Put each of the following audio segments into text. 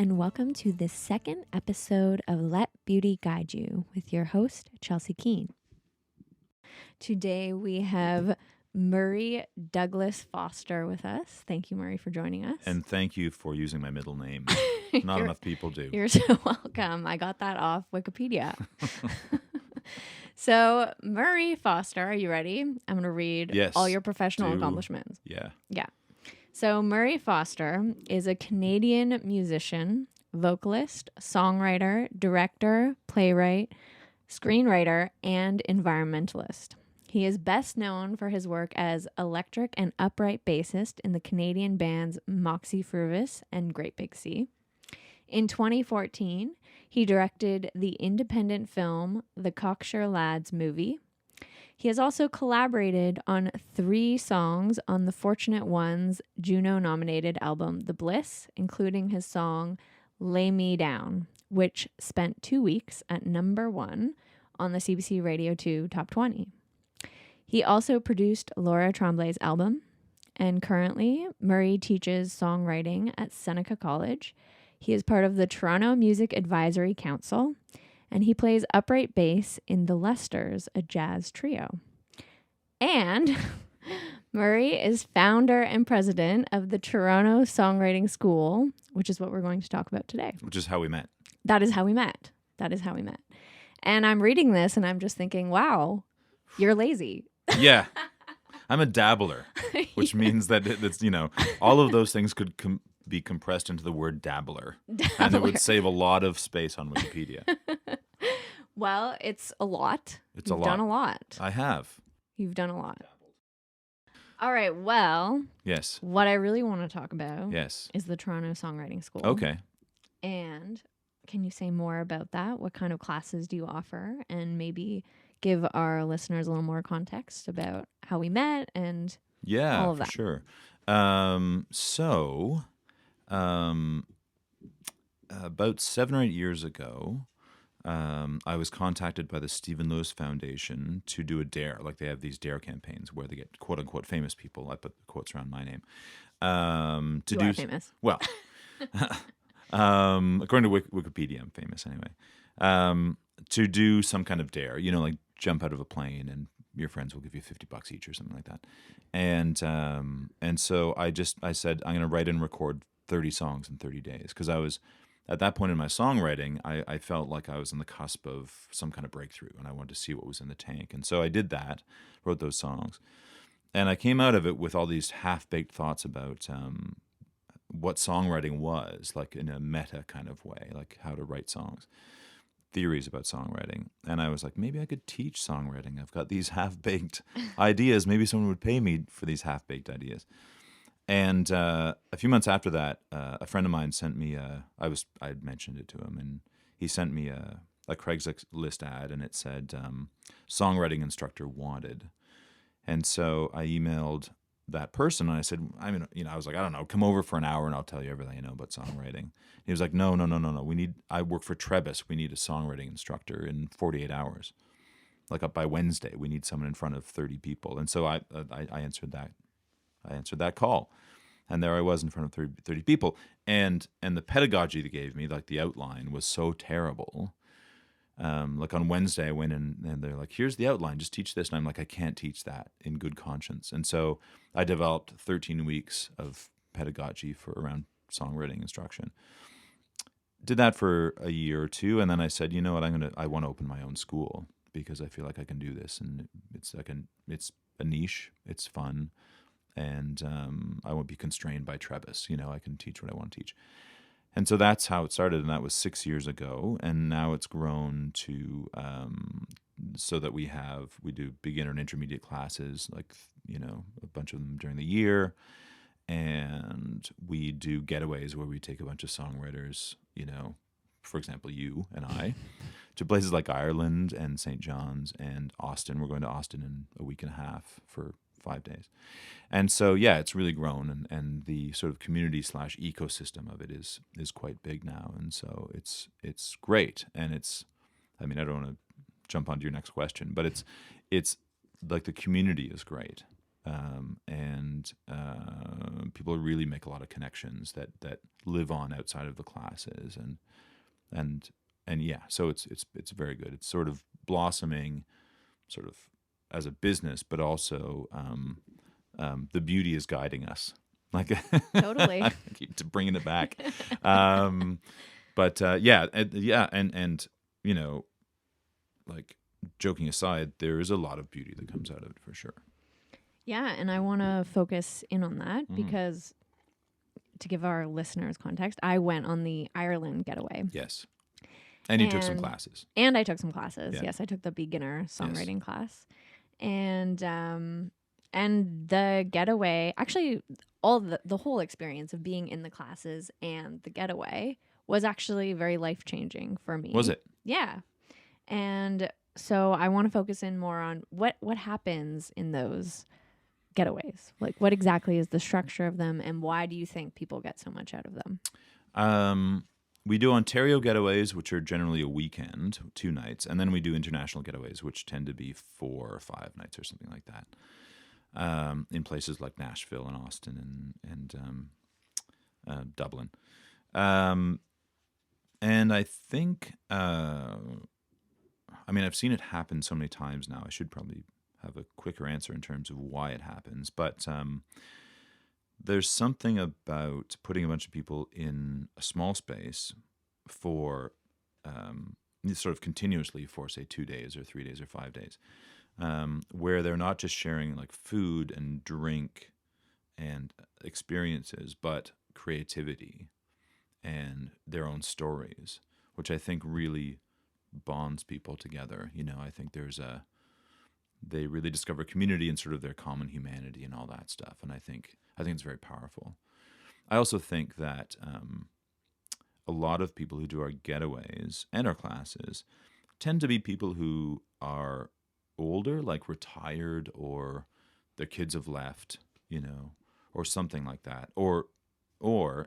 and welcome to the second episode of Let Beauty Guide You with your host, Chelsea Keene. Today we have Murray Douglas Foster with us. Thank you, Murray, for joining us. And thank you for using my middle name. Not enough people do. You're so welcome. I got that off Wikipedia. So, Murray Foster, are you ready? I'm going to read all your professional accomplishments. Yeah. So, Murray Foster is a Canadian musician, vocalist, songwriter, director, playwright, screenwriter, and environmentalist. He is best known for his work as electric and upright bassist in the Canadian bands Moxie Fruvis and Great Big Sea. In 2014, he directed the independent film The Cocksure Lads movie. He has also collaborated on 3 songs on the Fortunate Ones Juno-nominated album The Bliss, including his song Lay Me Down, which spent 2 weeks at number 1 on the CBC Radio 2 Top 20. He also produced Laura Tremblay's album, and currently Murray teaches songwriting at Seneca College. He is part of the Toronto Music Advisory Council, and he plays upright bass in The Lesters, a jazz trio. And Murray is founder and president of the Toronto Songwriting School, which is what we're going to talk about today. Which is how we met. That is how we met. And I'm reading this and I'm just thinking, wow, you're lazy. Yeah. I'm a dabbler, which means that it's, all of those things could be compressed into the word dabbler. And it would save a lot of space on Wikipedia. Well, it's a lot. You've done a lot. I have. You've done a lot. All right. Well, yes. What I really want to talk about is the Toronto Songwriting School. Okay. And can you say more about that? What kind of classes do you offer? And maybe give our listeners a little more context about how we met and all of that. Sure. About 7 or 8 years ago, I was contacted by the Stephen Lewis Foundation to do a DARE. Like they have these DARE campaigns where they get quote unquote famous people. I put the quotes around my name. You are famous. Well, according to Wikipedia, I'm famous anyway. To do some kind of DARE, like jump out of a plane and your friends will give you $50 each or something like that. And so I said, I'm going to write and record 30 songs in 30 days. Because I was, at that point in my songwriting, I felt like I was on the cusp of some kind of breakthrough and I wanted to see what was in the tank. And so I did that, wrote those songs. And I came out of it with all these half-baked thoughts about what songwriting was, like in a meta kind of way, like how to write songs. Theories about songwriting. And I was like, maybe I could teach songwriting. I've got these half-baked ideas. Maybe someone would pay me for these half-baked ideas. And a few months after that, a friend of mine sent me I had mentioned it to him, and he sent me a Craigslist ad, and it said, songwriting instructor wanted. And so I emailed that person and I said, I was like, I don't know, come over for an hour and I'll tell you everything I know about songwriting. He was like, no. I work for Trebas. We need a songwriting instructor in 48 hours. Like up by Wednesday, we need someone in front of 30 people. And so I answered that. I answered that call. And there I was in front of 30 people. And the pedagogy they gave me, like the outline, was so terrible. Like on Wednesday, I went in and they're like, here's the outline, just teach this. And I'm like, I can't teach that in good conscience. And so I developed 13 weeks of pedagogy for around songwriting instruction. Did that for a year or two. And then I said, you know what, I want to open my own school because I feel like I can do this. And it's a niche, it's fun. And I won't be constrained by Trebas. I can teach what I want to teach. And so that's how it started, and that was 6 years ago. And now it's grown to so that we do beginner and intermediate classes, like a bunch of them during the year, and we do getaways where we take a bunch of songwriters, for example, you and I, to places like Ireland and St. John's and Austin. We're going to Austin in a week and a half for 5 days. And so, yeah, it's really grown, and the sort of community / ecosystem of it is quite big now. And so it's great. And I don't want to jump onto your next question, but it's like the community is great. and people really make a lot of connections that live on outside of the classes, and yeah, so it's very good. It's sort of blossoming, sort of as a business, but also the beauty is guiding us. Like Totally. I keep bringing it back, but yeah, and you know, like joking aside, there is a lot of beauty that comes out of it for sure. Yeah, and I want to focus in on that Mhm. because to give our listeners context, I went on the Ireland Getaway. Yes, and you took some classes. And I took some classes. Yeah. Yes, I took the beginner songwriting class. And the Getaway, actually all the whole experience of being in the classes and the Getaway was actually very life-changing for me. Was it? Yeah. And so I want to focus in more on what happens in those getaways. Like what exactly is the structure of them and why do you think people get so much out of them? We do Ontario getaways, which are generally a weekend, 2 nights, and then we do international getaways, which tend to be 4 or 5 nights or something like that, in places like Nashville and Austin and Dublin. And I think, I mean, I've seen it happen so many times now. I should probably have a quicker answer in terms of why it happens, but there's something about putting a bunch of people in a small space for sort of continuously for, say, 2 days or 3 days or 5 days, where they're not just sharing like food and drink and experiences, but creativity and their own stories, which I think really bonds people together. You know, I think they really discover community and sort of their common humanity and all that stuff. And I think it's very powerful. I also think that a lot of people who do our getaways and our classes tend to be people who are older, like retired, or their kids have left, you know, or something like that,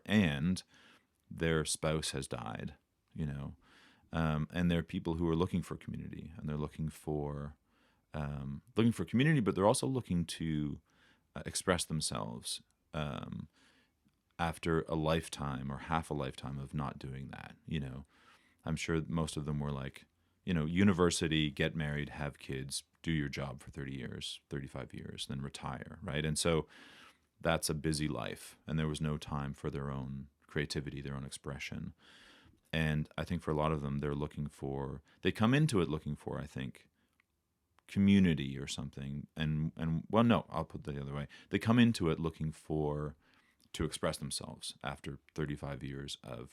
and their spouse has died, you know, and they're people who are looking for community, and they're looking for community, but they're also looking to express themselves after a lifetime or half a lifetime of not doing that. You know, I'm sure most of them were like, you know, university, get married, have kids, do your job for 30 years, 35 years, then retire, right? And so that's a busy life, and there was no time for their own creativity, their own expression. And I think for a lot of them, they come into it looking for, I think, community or something. And well, no, I'll put it the other way. They come into it looking to express themselves after 35 years of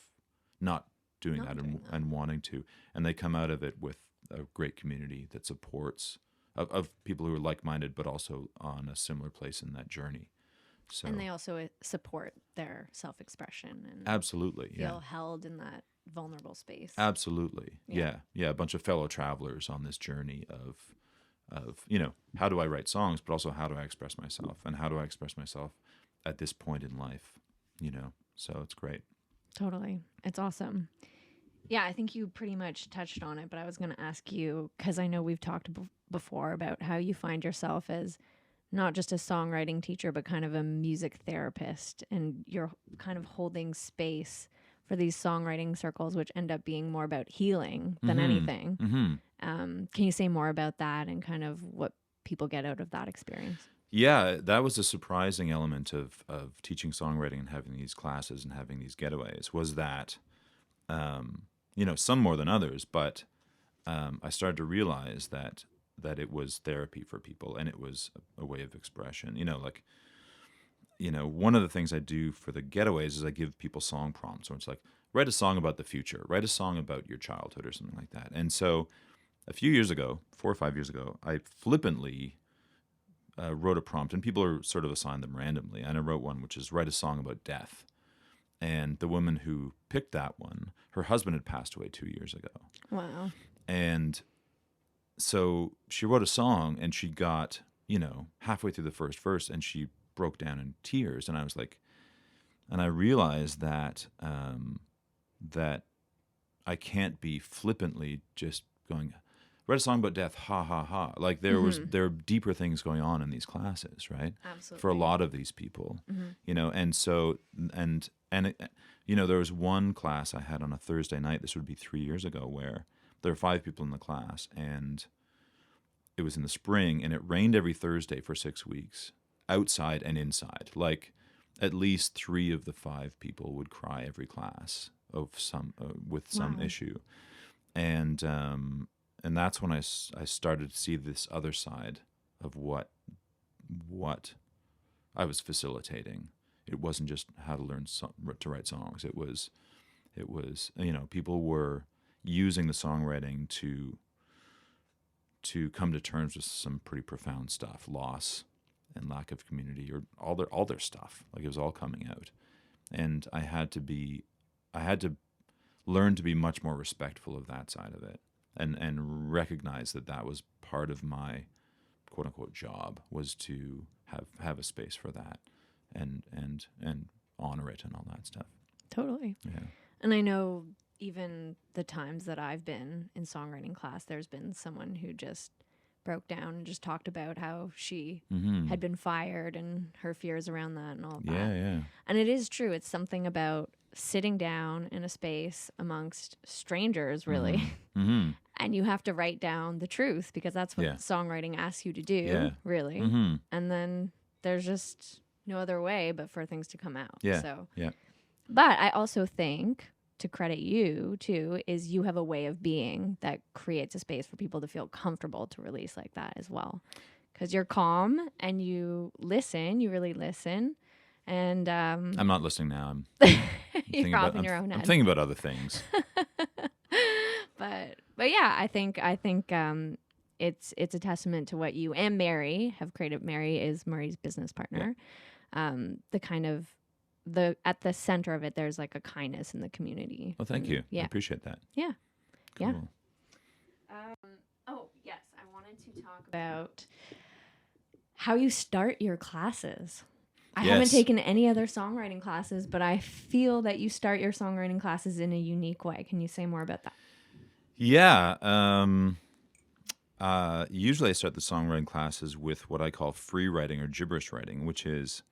not doing that and wanting to. And they come out of it with a great community that supports of people who are like-minded, but also on a similar place in that journey. So, and they also support their self-expression and absolutely, feel held in that vulnerable space. Absolutely. Yeah. A bunch of fellow travelers on this journey of, you know, how do I write songs, but also how do I express myself, and how do I express myself at this point in life, you know? So it's great. Totally. It's awesome. Yeah, I think you pretty much touched on it, but I was going to ask you, because I know we've talked before about how you find yourself as not just a songwriting teacher, but kind of a music therapist, and you're kind of holding space for these songwriting circles, which end up being more about healing than anything. Mm-hmm. Can you say more about that and kind of what people get out of that experience? Yeah, that was a surprising element of teaching songwriting and having these classes and having these getaways, was that, you know, some more than others, but I started to realize that it was therapy for people, and it was a way of expression. You know, like, you know, one of the things I do for the getaways is I give people song prompts. So it's like, write a song about the future, write a song about your childhood or something like that. And so a few years ago, 4 or 5 years ago, I flippantly wrote a prompt, and people are sort of assigned them randomly. And I wrote one, which is write a song about death. And the woman who picked that one, her husband had passed away 2 years ago. Wow. And so she wrote a song, and she got, you know, halfway through the first verse, and she broke down in tears. And I was like, and I realized that that I can't be flippantly just going, write a song about death, ha ha ha. Like there are deeper things going on in these classes, right? Absolutely. For a lot of these people, Mm-hmm. and so there was one class I had on a Thursday night. This would be 3 years ago, where there were 5 people in the class, and it was in the spring, and it rained every Thursday for 6 weeks, outside and inside. Like at least 3 of the 5 people would cry every class of some with some Wow. issue, and that's when I started to see this other side of what I was facilitating. It wasn't just how to learn to write songs. It was people were using the songwriting to come to terms with some pretty profound stuff, loss and lack of community, or all their stuff. Like it was all coming out, and I had to learn to be much more respectful of that side of it, and recognize that was part of my quote unquote job, was to have a space for that, and honor it and all that stuff. Totally. Yeah. And I know even the times that I've been in songwriting class, there's been someone who just broke down and just talked about how she had been fired and her fears around that and all of that. Yeah. And it is true. It's something about sitting down in a space amongst strangers, really. Mm-hmm. And you have to write down the truth, because that's what songwriting asks you to do, really. Mm-hmm. And then there's just no other way but for things to come out. Yeah. So. Yeah. But I also think, to credit you too, is you have a way of being that creates a space for people to feel comfortable to release like that as well. Because you're calm and you listen, you really listen. And I'm not listening now. you're off in your own head. I'm thinking about other things. But yeah, I think it's a testament to what you and Mary have created. Mary is Murray's business partner. Yeah. At the center of it, there's like a kindness in the community. Well, thank you. Yeah. I appreciate that. Yeah. Cool. Yeah. Yes, I wanted to talk about how you start your classes. I haven't taken any other songwriting classes, but I feel that you start your songwriting classes in a unique way. Can you say more about that? Yeah. Usually I start the songwriting classes with what I call free writing or gibberish writing, which is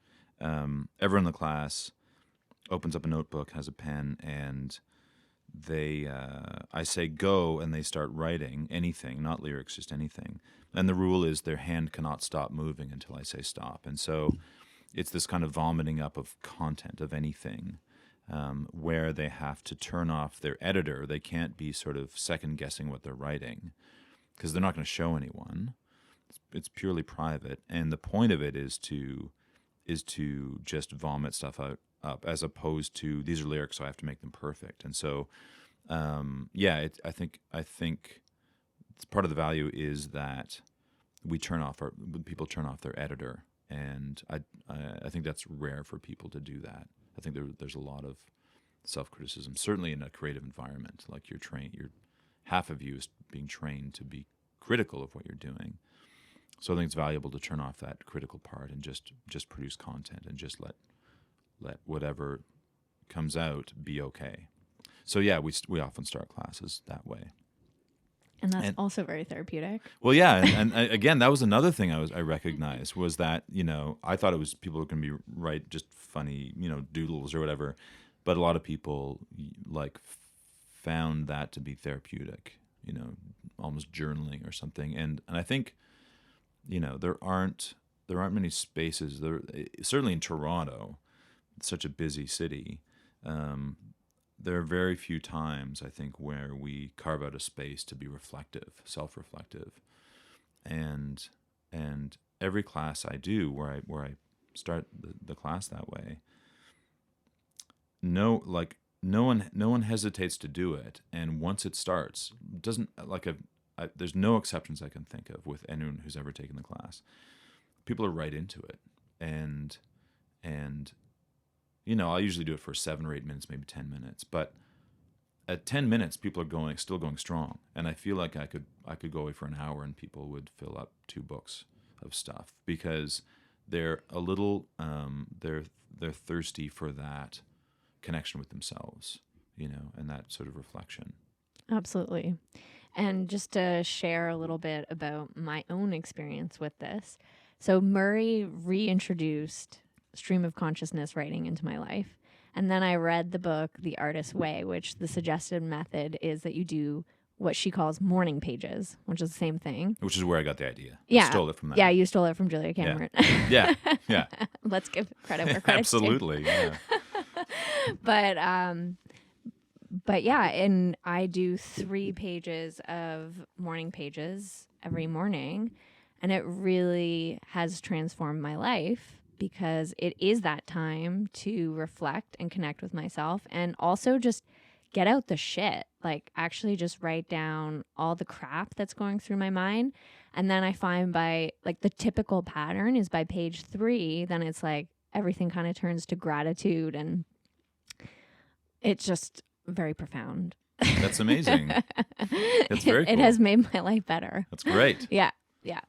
everyone in the class opens up a notebook, has a pen, and I say go, and they start writing anything, not lyrics, just anything. And the rule is their hand cannot stop moving until I say stop. And so it's this kind of vomiting up of content of anything, where they have to turn off their editor. They can't be sort of second guessing what they're writing, because they're not going to show anyone. It's purely private, and the point of it is to just vomit stuff up, as opposed to these are lyrics, so I have to make them perfect. And so, I think it's part of the value is that people turn off their editor, and I think that's rare for people to do that. I think there's a lot of self-criticism, certainly in a creative environment. Like half of you is being trained to be critical of what you're doing. So I think it's valuable to turn off that critical part and just produce content, and just let whatever comes out be okay. So yeah, we often start classes that way. And that's also very therapeutic. Well, yeah, and again, that was another thing I recognized, was that I thought it was people were going to be write just funny doodles or whatever, but a lot of people found that to be therapeutic, almost journaling or something, and I think there aren't many spaces there, certainly in Toronto, such a busy city. There are very few times, I think, where we carve out a space to be reflective, self-reflective, and every class I do where I start the class that way, no one hesitates to do it, and once it starts, there's no exceptions I can think of with anyone who's ever taken the class. People are right into it, and I usually do it for 7 or 8 minutes, maybe 10 minutes. But at 10 minutes, people are still going strong, and I feel like I could go away for an hour, and people would fill up 2 books of stuff, because they're a little they're thirsty for that connection with themselves, and that sort of reflection. Absolutely. And just to share a little bit about my own experience with this. So Murray reintroduced stream of consciousness writing into my life. And then I read the book, The Artist's Way, which the suggested method is that you do what she calls morning pages, which is the same thing. Which is where I got the idea. Yeah. I stole it from that. Yeah, you stole it from Julia Cameron. Yeah. Yeah. Let's give credit where credit's due. Absolutely. Yeah. But yeah, and I do 3 pages of morning pages every morning, and it really has transformed my life because it is that time to reflect and connect with myself and also just get out the shit. Like actually just write down all the crap that's going through my mind. And then I find by like the typical pattern is by page 3, then it's like everything kind of turns to gratitude and it's just very profound. That's amazing. That's very cool. It has made my life better. That's great. Yeah. Yeah.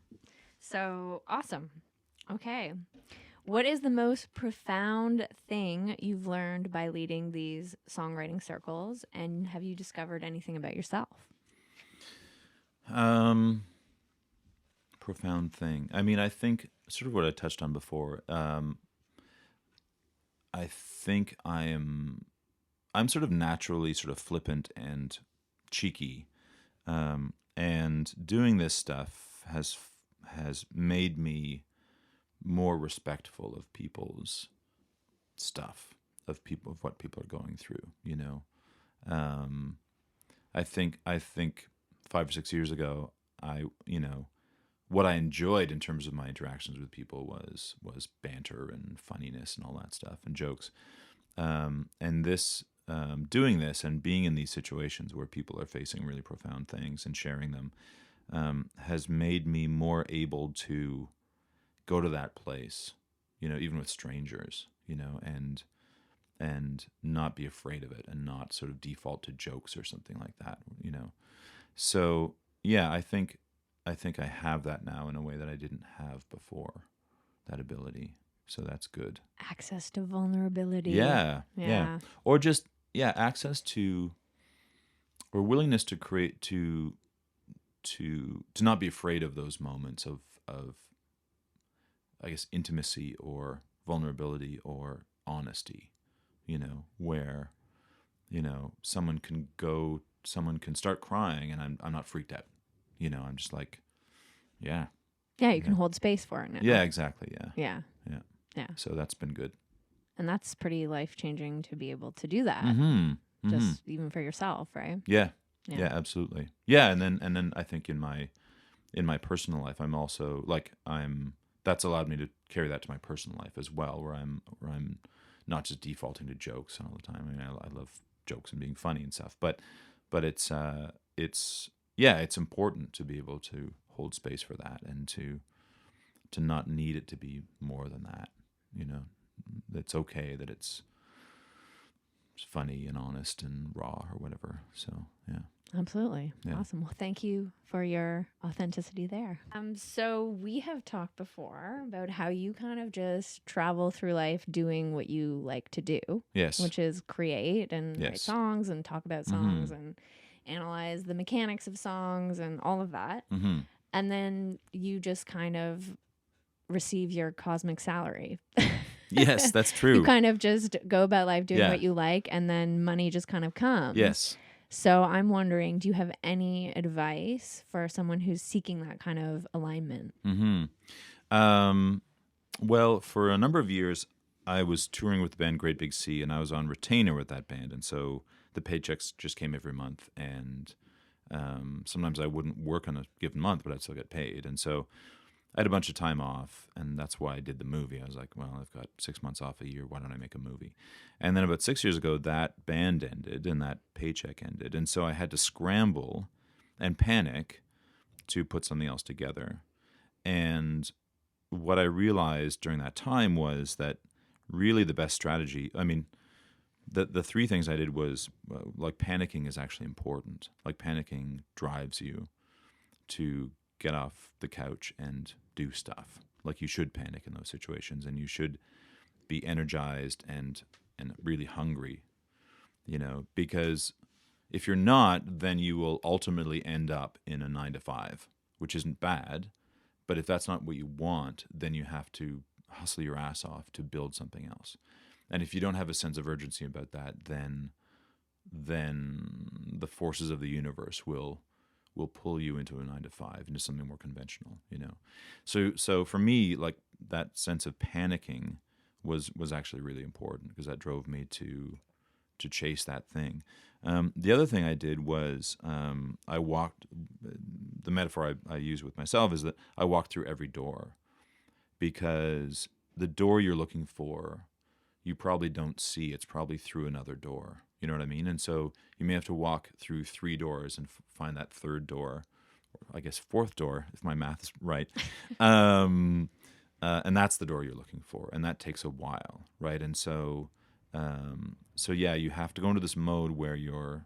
So awesome. Okay. What is the most profound thing you've learned by leading these songwriting circles? And have you discovered anything about yourself? Profound thing. I mean, I think sort of what I touched on before. I think I'm sort of naturally sort of flippant and cheeky, and doing this stuff has made me more respectful of people's stuff, of what people are going through. You know, I think 5 or 6 years ago, what I enjoyed in terms of my interactions with people was banter and funniness and all that stuff and jokes. And this, doing this and being in these situations where people are facing really profound things and sharing them, has made me more able to go to that place, even with strangers, and not be afraid of it and not sort of default to jokes or something like that, So yeah, I think I have that now in a way that I didn't have before, that ability. So that's good. Access to vulnerability. Yeah. Or just, access to, or willingness to create, to not be afraid of those moments of I guess, intimacy or vulnerability or honesty, where, someone can start crying and I'm not freaked out. I'm just like, yeah. Yeah, you can hold space for it now. Yeah, exactly. Yeah. Yeah. So that's been good. And that's pretty life-changing to be able to do that. Mm-hmm. Just even for yourself, right? Yeah, absolutely. Yeah, and then I think in my personal life, I'm also like that's allowed me to carry that to my personal life as well, where I'm not just defaulting to jokes all the time. I mean, I love jokes and being funny and stuff, but it's important to be able to hold space for that and to not need it to be more than that. It's okay that it's funny and honest and raw or whatever. So yeah. Absolutely. Yeah. Awesome. Well, thank you for your authenticity there. So we have talked before about how you kind of just travel through life doing what you like to do. Yes. Which is create and write Yes. songs and talk about songs and analyze the mechanics of songs and all of that. Mm-hmm. And then you just kind of receive your cosmic salary. Yes, that's true. You kind of just go about life doing Yeah. what you like and then money just kind of comes. Yes. So I'm wondering, do you have any advice for someone who's seeking that kind of alignment? Mm-hmm. Well, for a number of years, I was touring with the band Great Big Sea, and I was on retainer with that band. And so the paychecks just came every month. And sometimes I wouldn't work on a given month, but I'd still get paid. And so I had a bunch of time off, and that's why I did the movie. I was like, well, I've got 6 months off a year. Why don't I make a movie? And then about 6 years ago, that band ended and that paycheck ended. And so I had to scramble and panic to put something else together. And what I realized during that time was that really the best strategy, I mean, the 3 things I did was, like, panicking is actually important. Like, panicking drives you to get off the couch and do stuff. Like, you should panic in those situations, and you should be energized and really hungry, because If you're not, then you will ultimately end up in a 9 to 5, which isn't bad. But if that's not what you want, then you have to hustle your ass off to build something else. And if you don't have a sense of urgency about that, then the forces of the universe will pull you into a 9 to 5, into something more conventional, So for me, like, that sense of panicking was actually really important, because that drove me to chase that thing. The other thing I did was I walked. The metaphor I use with myself is that I walked through every door, because the door you're looking for, you probably don't see. It's probably through another door. You know what I mean? And so you may have to walk through 3 doors and find that third door, or I guess 4th door, if my math is right. And that's the door you're looking for, and that takes a while, right? And so yeah, you have to go into this mode where you're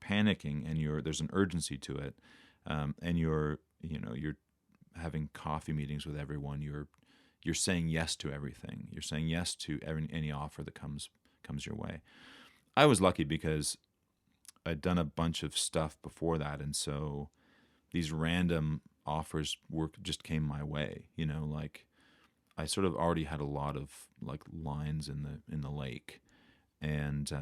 panicking, and there's an urgency to it, and you're having coffee meetings with everyone. You're saying yes to everything. You're saying yes to any offer that comes your way. I was lucky because I'd done a bunch of stuff before that, and so these random offers just came my way. Like, I sort of already had a lot of, like, lines in the lake, and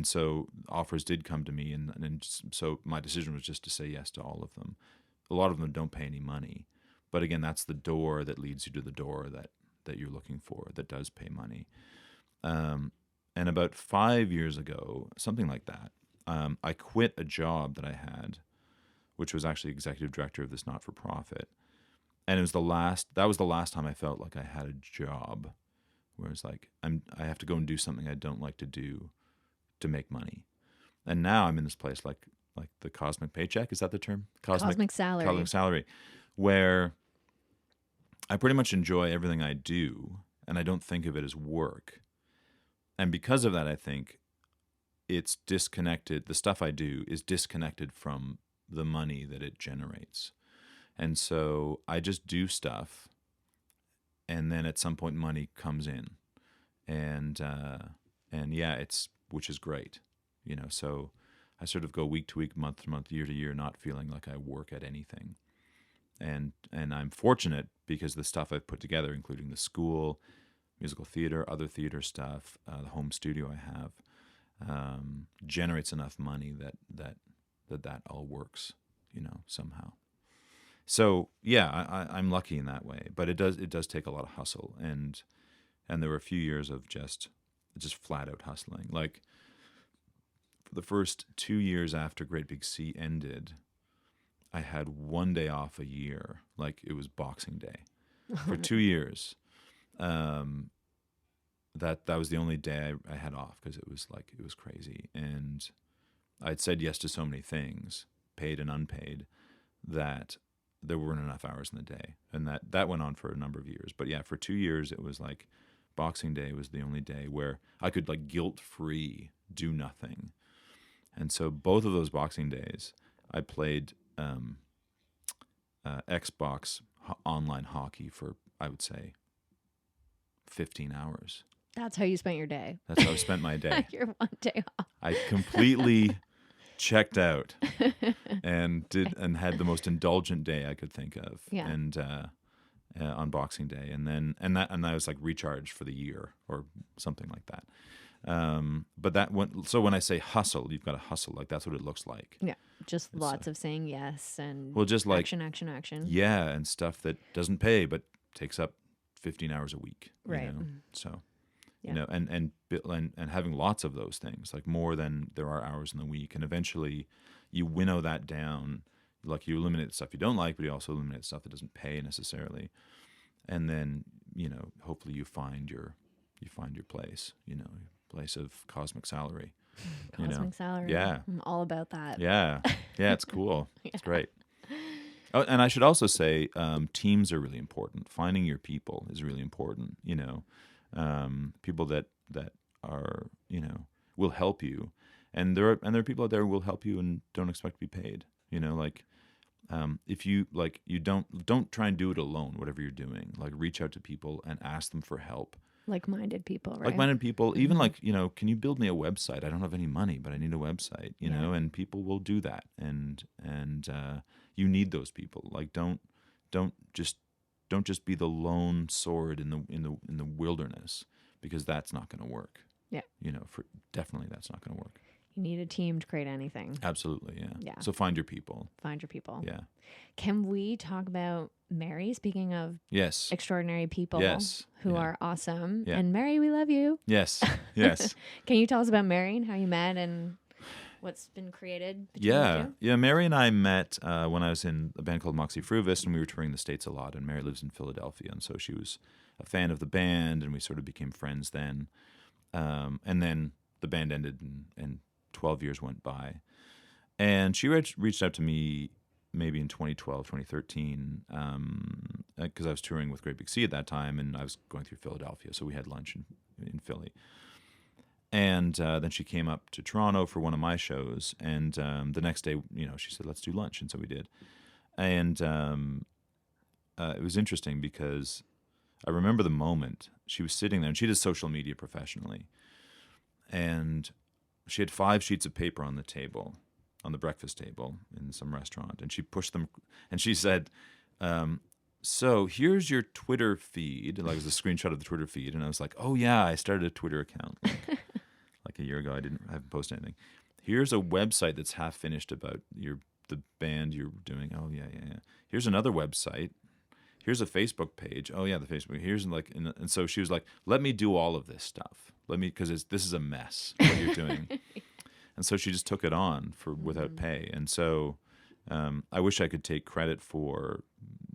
so offers did come to me, and so my decision was just to say yes to all of them. A lot of them don't pay any money, but again, that's the door that leads you to the door that you're looking for, that does pay money. And about 5 years ago, something like that, I quit a job that I had, which was actually executive director of this not-for-profit. And that was the last time I felt like I had a job where it's like, I have to go and do something I don't like to do to make money. And now I'm in this place like the cosmic paycheck. Is that the term? Cosmic salary. Cosmic salary, where I pretty much enjoy everything I do, and I don't think of it as work. And because of that, I think it's disconnected. The stuff I do is disconnected from the money that it generates. And so I just do stuff, and then at some point money comes in, and yeah, which is great, So I sort of go week to week, month to month, year to year, not feeling like I work at anything. And I'm fortunate because the stuff I've put together, including the school, musical theater, other theater stuff, the home studio I have, generates enough money that all works, somehow. So yeah, I'm lucky in that way, but it does take a lot of hustle, and there were a few years of just flat out hustling. Like, for the first 2 years after Great Big Sea ended, I had 1 day off a year, like it was Boxing Day, for 2 years. That was the only day I had off, because it was crazy, and I'd said yes to so many things, paid and unpaid, that there weren't enough hours in the day, and that went on for a number of years. But yeah, for 2 years it was like Boxing Day was the only day where I could, like, guilt-free do nothing. And so both of those Boxing Days I played Xbox online hockey for, I would say, 15 hours. That's how you spent your day. That's how I spent my day. Your 1 day off. I completely checked out and had the most indulgent day I could think of. Yeah. And on Boxing Day, and I was like recharged for the year or something like that. But when I say hustle, you've got to hustle. Like, that's what it looks like. Yeah, just lots of saying yes and just like action. Yeah, and stuff that doesn't pay but takes up 15 hours a week. Right. So, yeah. and having lots of those things, like more than there are hours in the week, and eventually you winnow that down. Like, you eliminate the stuff you don't like, but you also eliminate stuff that doesn't pay necessarily, and then hopefully you find your place. Place of cosmic salary. Cosmic salary. Yeah. I'm all about that. Yeah. Yeah, it's cool. Yeah. It's great. Oh, and I should also say, teams are really important. Finding your people is really important. People that are will help you, and there are people out there who will help you and don't expect to be paid. If you you don't try and do it alone. Whatever you're doing, like, reach out to people and ask them for help. Like-minded people, right? Like-minded people, even like, can you build me a website? I don't have any money, but I need a website, you know, and people will do that. And you need those people. Like, don't just be the lone sword in the wilderness, because that's not going to work. Yeah. Definitely that's not going to work. You need a team to create anything. Absolutely, yeah. Yeah. So find your people. Find your people. Yeah. Can we talk about Mary? Speaking of Yes. extraordinary people who are awesome. Yeah. And Mary, we love you. Yes. Yes. Can you tell us about Mary and how you met and what's been created between you two? Yeah. Mary and I met when I was in a band called Moxie Fruvis, and we were touring the States a lot. And Mary lives in Philadelphia, and so she was a fan of the band, and we sort of became friends then. And then the band ended, and 12 years went by. And she reached out to me maybe in 2012, 2013, because I was touring with Great Big Sea at that time, and I was going through Philadelphia, so we had lunch in Philly. And then she came up to Toronto for one of my shows, and the next day, she said, let's do lunch, and so we did. And it was interesting because I remember the moment she was sitting there, and she does social media professionally, and she had 5 sheets of paper on the table, on the breakfast table in some restaurant, and she pushed them, and she said, so here's your Twitter feed. Like, it was a screenshot of the Twitter feed, and I was like, oh yeah, I started a Twitter account like a year ago. I haven't posted anything. Here's a website that's half finished about the band you're doing. Oh yeah. Here's another website. Here's a Facebook page. Oh yeah, the Facebook. Here's and so she was like, let me do all of this stuff. Because this is a mess what you're doing. And so she just took it on without pay. And so I wish I could take credit for,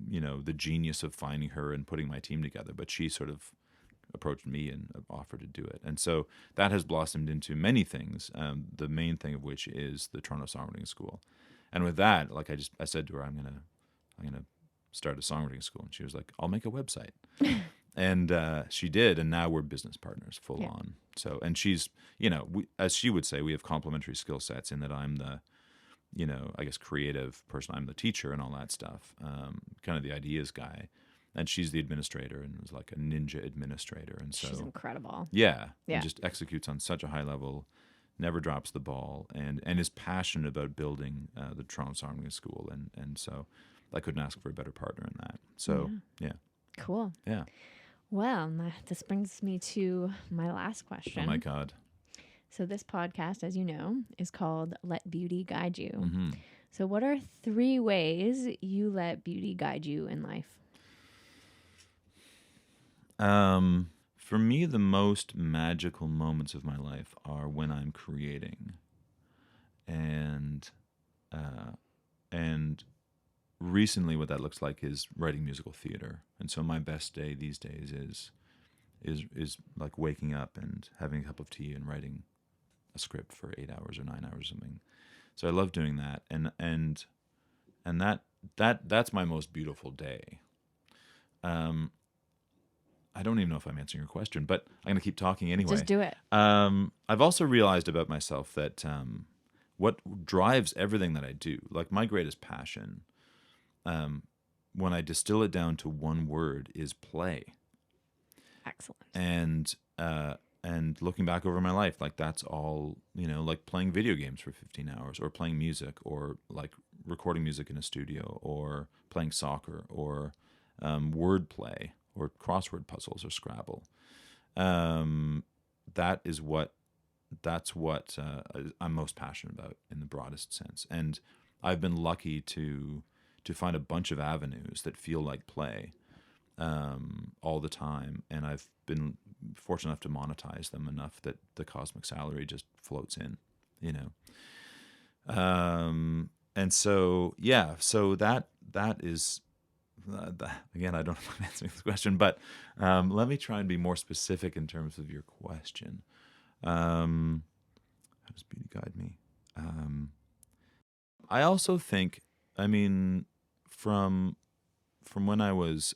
the genius of finding her and putting my team together. But she sort of approached me and offered to do it. And so that has blossomed into many things, the main thing of which is the Toronto Songwriting School. And with that, like I said to her, I'm gonna start a songwriting school. And she was like, I'll make a website. And she did, and now we're business partners full on. So, and she's, as she would say, we have complementary skill sets in that I'm the, I guess, creative person. I'm the teacher and all that stuff, kind of the ideas guy. And she's the administrator and is like a ninja administrator. And so she's incredible. Yeah. And just executes on such a high level, never drops the ball, and is passionate about building the Toronto Songwriting School. And so I couldn't ask for a better partner in that. So, yeah. Cool. Yeah. Well, this brings me to my last question. Oh, my God. So this podcast, as you know, is called Let Beauty Guide You. Mm-hmm. So what are 3 ways you let beauty guide you in life? For me, the most magical moments of my life are when I'm creating. And recently what that looks like is writing musical theater. And so my best day these days is like waking up and having a cup of tea and writing a script for 8 hours or 9 hours or something. So I love doing that. And that's my most beautiful day. I don't even know if I'm answering your question, but I'm going to keep talking anyway. Just do it. I've also realized about myself that what drives everything that I do, like my greatest passion, when I distill it down to one word, is play. Excellent. And looking back over my life, like that's all, like playing video games for 15 hours or playing music or like recording music in a studio or playing soccer or word play or crossword puzzles or Scrabble. That's what I'm most passionate about in the broadest sense. And I've been lucky to find a bunch of avenues that feel like play all the time. And I've been fortunate enough to monetize them enough that the cosmic salary just floats in, and so, so that is, again, I don't know if I'm answering this question, but let me try and be more specific in terms of your question. How does beauty guide me? I also think, from when I was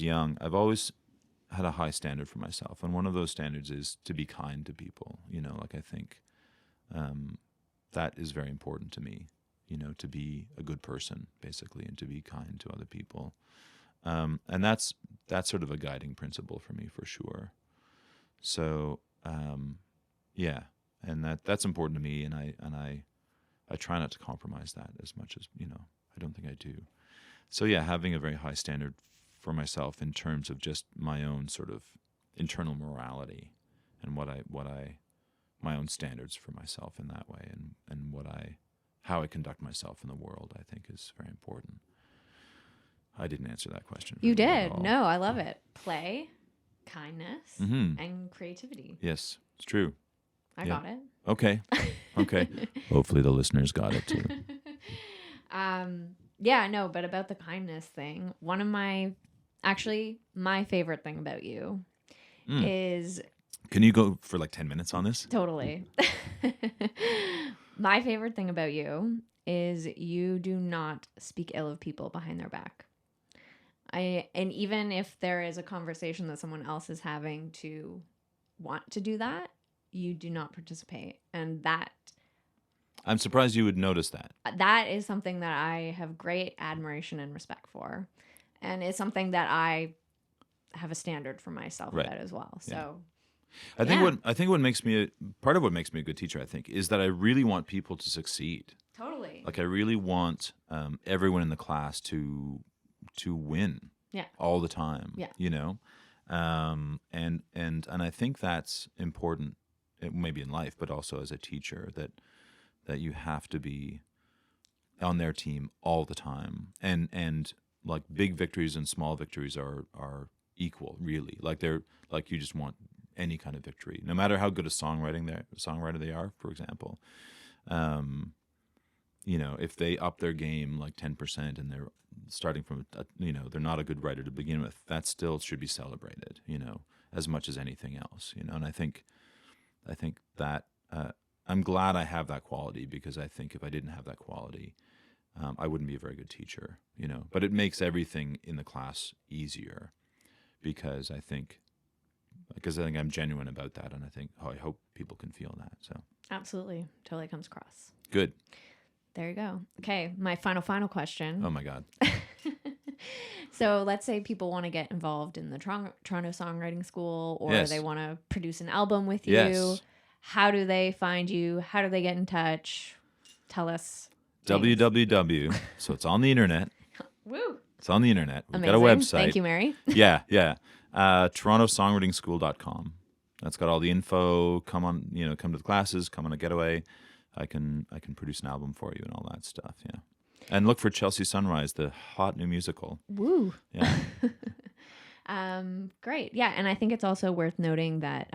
young, I've always had a high standard for myself, and one of those standards is to be kind to people. I think that is very important to me. To be a good person, basically, and to be kind to other people. And that's that's sort of a guiding principle for me for sure. So yeah, and that's important to me, and I try not to compromise that as much as, I don't think I do. So yeah, having a very high standard for myself in terms of just my own sort of internal morality and my own standards for myself in that way, and how I conduct myself in the world, I think is very important. I didn't answer that question. You very well at did. all. No, I love it. Play, kindness, Mm-hmm. and creativity. Yes, it's true. I got it. Okay. Hopefully the listeners got it too. Yeah, no, but about the kindness thing, my favorite thing about you is... Can you go for like 10 minutes on this? Totally. My favorite thing about you is you do not speak ill of people behind their back. And even if there is a conversation that someone else is having to want to do that, you do not participate. And that... I'm surprised you would notice that. That is something that I have great admiration and respect for. And it's something that I have a standard for myself about as well. So I think what makes me part of what makes me a good teacher, I think, is that I really want people to succeed. Totally. Like I really want everyone in the class to win. Yeah. All the time. Yeah. And I think that's important, maybe in life, but also as a teacher, that you have to be on their team all the time, and like big victories and small victories are equal, really. Like you just want any kind of victory, no matter how good a songwriter they are, for example. If they up their game like 10% and they're starting from they're not a good writer to begin with, that still should be celebrated, as much as anything else, and I think that I'm glad I have that quality, because I think if I didn't have that quality, I wouldn't be a very good teacher, but it makes everything in the class easier, because I think I'm genuine about that, and I hope people can feel that. So absolutely, totally comes across. Good. There you go. Okay, my final question. Oh my God. So let's say people want to get involved in the Toronto Songwriting School, or Yes. they want to produce an album with you. Yes. How do they find you? How do they get in touch? Tell us. www. So it's on the internet. Woo. It's on the internet. We've Amazing. got a website. Thank you, Mary. Yeah. TorontoSongwritingSchool.com. That's got all the info. Come to the classes. Come on a Getaway. I can produce an album for you and all that stuff. Yeah. And look for Chelsea Sunrise, the hot new musical. Woo. Yeah. Great. Yeah. And I think it's also worth noting that,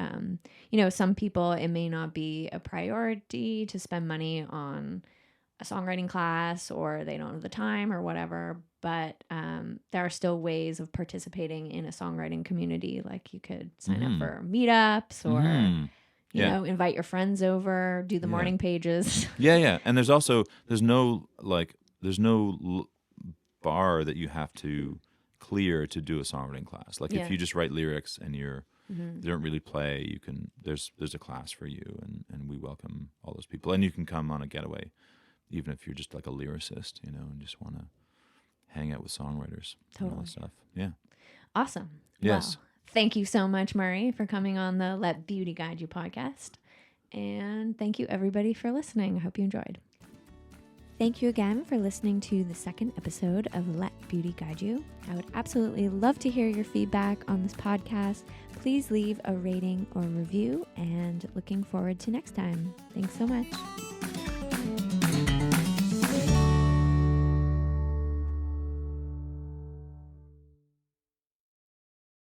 some people, it may not be a priority to spend money on a songwriting class, or they don't have the time or whatever, but there are still ways of participating in a songwriting community. Like you could sign up for meetups, or invite your friends over, do the morning pages. Yeah. And there's no bar that you have to clear to do a songwriting class. Like if you just write lyrics and you don't really play, there's a class for you, and we welcome all those people. And you can come on a Getaway, even if you're just like a lyricist, and just want to hang out with songwriters. Totally. And all that stuff. Yeah. Awesome. Yes. Wow. Thank you so much, Murray, for coming on the Let Beauty Guide You podcast. And thank you, everybody, for listening. I hope you enjoyed. Thank you again for listening to the second episode of Let Beauty Guide You. I would absolutely love to hear your feedback on this podcast. Please leave a rating or review, and looking forward to next time. Thanks so much.